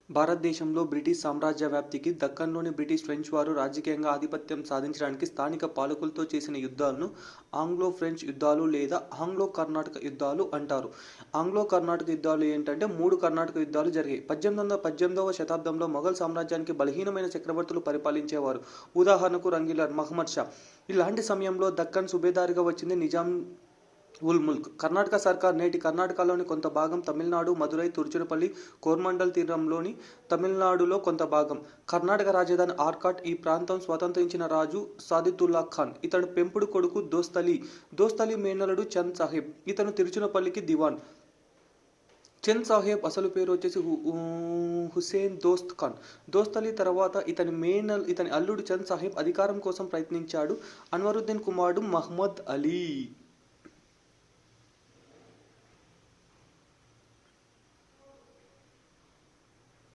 భారతదేశంలో బ్రిటిష్ సామ్రాజ్య వ్యాప్తికి, దక్కన్లోని బ్రిటిష్ ఫ్రెంచ్ వారు రాజకీయంగా ఆధిపత్యం సాధించడానికి స్థానిక పాలకులతో చేసిన యుద్ధాలను ఆంగ్లో-ఫ్రెంచ్ యుద్ధాలు లేదా ఆంగ్లో-కర్ణాటక యుద్ధాలు అంటారు. ఆంగ్లో-కర్ణాటక యుద్ధాలు ఏంటంటే 3 కర్ణాటక యుద్ధాలు జరిగాయి. 18వ శతాబ్దంలో మొఘల్ సామ్రాజ్యానికి బలహీనమైన చక్రవర్తులు పరిపాలించేవారు. ఉదాహరణకు రంగిలర్, మహ్మద్ షా. ఇలాంటి సమయంలో దక్కన్ సుబేదారిగా వచ్చింది నిజాం ఉల్ ముల్క్. కర్ణాటక సర్కార్ నేటి కర్ణాటకలోని కొంత భాగం, తమిళనాడు, మదురై, తిరుచిరపల్లి, కోరమండల్ తీరంలోని తమిళనాడులో కొంత భాగం. కర్ణాటక రాజధాని ఆర్కాట్. ఈ ప్రాంతం స్వతంత్రించిన రాజు సాదితుల్లా ఖాన్. ఇతడు పెంపుడు కొడుకు దోస్త్ అలీ. దోస్త్ అలీ మేనల్లుడు చంద్ సాహెబ్. ఇతను తిరుచిరపల్లికి దివాన్. చంద్ సాహెబ్ అసలు పేరు వచ్చేసి హుసేన్ దోస్త్ ఖాన్. దోస్త్ అలీ తర్వాత ఇతని అల్లుడు చంద్ సాహెబ్ అధికారం కోసం ప్రయత్నించాడు. అన్వరుద్దీన్ కుమారుడు మహ్మద్ అలీ.